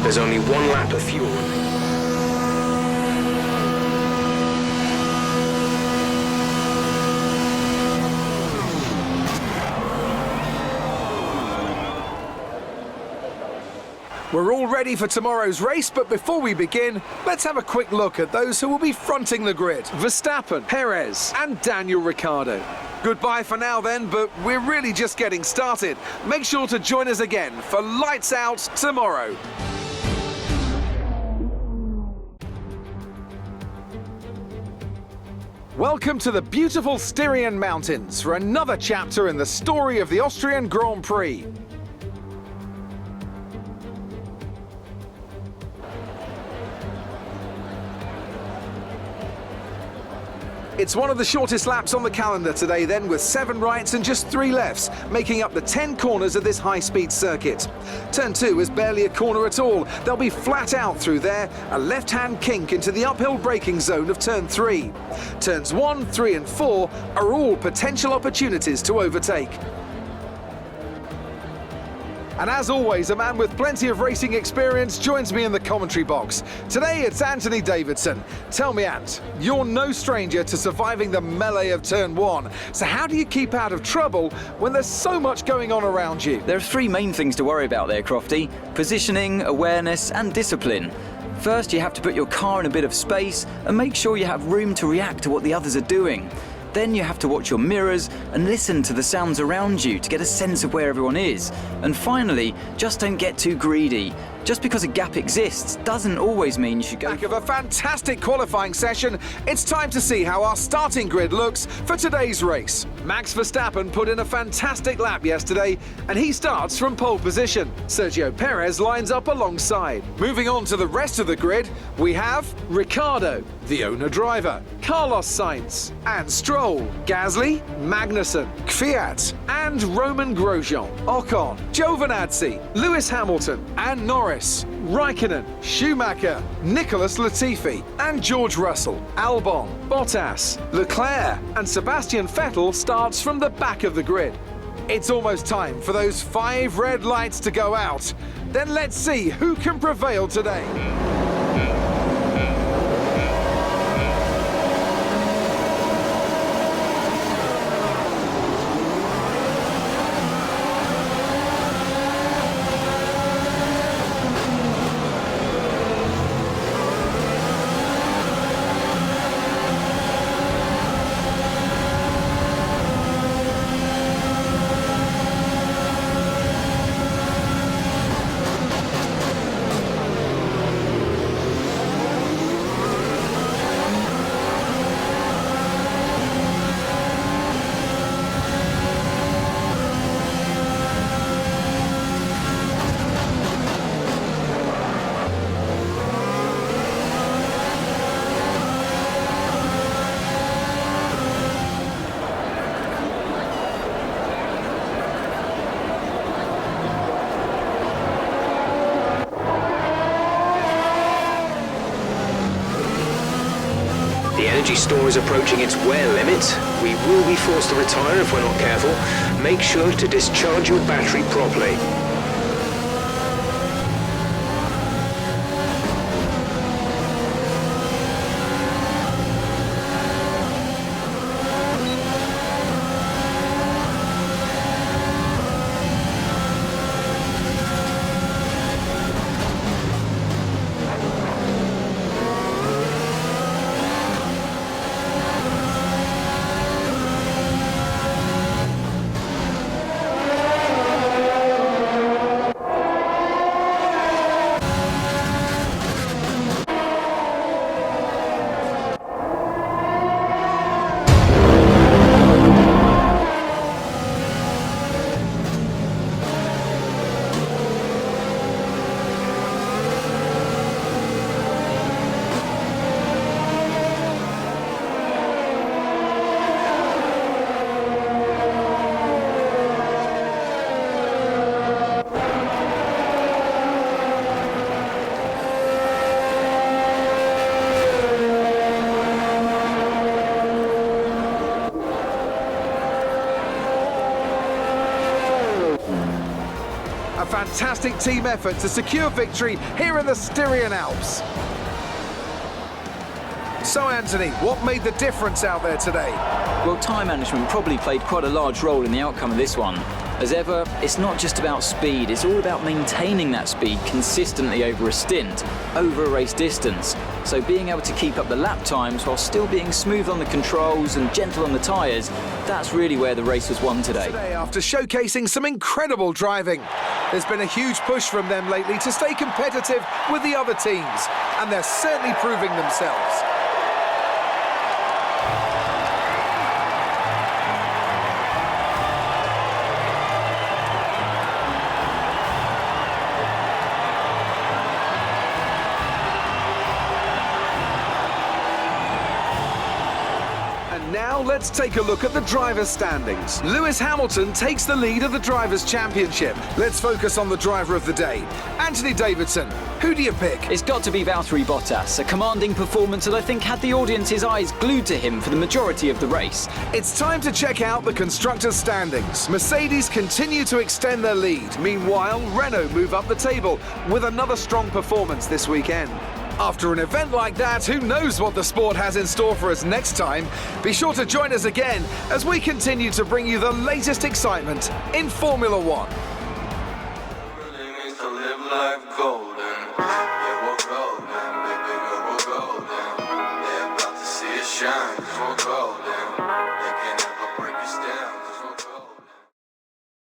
There's only one lap of fuel. We're all ready for tomorrow's race, but before we begin, let's have a quick look at those who will be fronting the grid. Verstappen, Perez and Daniel Ricciardo. Goodbye for now then, but we're really just getting started. Make sure to join us again for Lights Out tomorrow. Welcome to the beautiful Styrian Mountains for another chapter in the story of the Austrian Grand Prix. It's one of the shortest laps on the calendar today then, with 7 rights and just 3 lefts, making up the 10 corners of this high-speed circuit. Turn 2 is barely a corner at all. They'll be flat out through there, a left-hand kink into the uphill braking zone of Turn 3. Turns 1, 3 and 4 are all potential opportunities to overtake. And as always, a man with plenty of racing experience joins me in the commentary box. Today it's Anthony Davidson. Tell me, Ant, you're no stranger to surviving the melee of Turn 1. So how do you keep out of trouble when there's so much going on around you? There are 3 main things to worry about there, Crofty. Positioning, awareness and discipline. First, you have to put your car in a bit of space and make sure you have room to react to what the others are doing. Then you have to watch your mirrors and listen to the sounds around you to get a sense of where everyone is. And finally, just don't get too greedy. Just because a gap exists doesn't always mean you should go. Back of a fantastic qualifying session, it's time to see how our starting grid looks for today's race. Max Verstappen put in a fantastic lap yesterday, and he starts from pole position. Sergio Perez lines up alongside. Moving on to the rest of the grid, we have Ricciardo, the owner-driver, Carlos Sainz, and Stroll, Gasly, Magnussen, Kvyat, and Roman Grosjean, Ocon, Giovinazzi, Lewis Hamilton, and Norris, Raikkonen, Schumacher, Nicholas Latifi, and George Russell, Albon, Bottas, Leclerc, and Sebastian Vettel starts from the back of the grid. It's almost time for those 5 red lights to go out. Then let's see who can prevail today. The energy store is approaching its wear limit. We will be forced to retire if we're not careful. Make sure to discharge your battery properly. fantastic team effort to secure victory here in the Styrian Alps. So Anthony, what made the difference out there today? Well, time management probably played quite a large role in the outcome of this one. As ever, it's not just about speed, it's all about maintaining that speed consistently over a stint, over a race distance. So being able to keep up the lap times while still being smooth on the controls and gentle on the tyres, that's really where the race was won today. Today, after showcasing some incredible driving, there's been a huge push from them lately to stay competitive with the other teams, and they're certainly proving themselves. Now let's take a look at the drivers' standings. Lewis Hamilton takes the lead of the Drivers' Championship. Let's focus on the driver of the day. Anthony Davidson, who do you pick? It's got to be Valtteri Bottas, a commanding performance that I think had the audience's eyes glued to him for the majority of the race. It's time to check out the constructors' standings. Mercedes continue to extend their lead. Meanwhile, Renault move up the table with another strong performance this weekend. After an event like that, who knows what the sport has in store for us next time? Be sure to join us again as we continue to bring you the latest excitement in Formula One. Shine, 'cause we're golden. They can't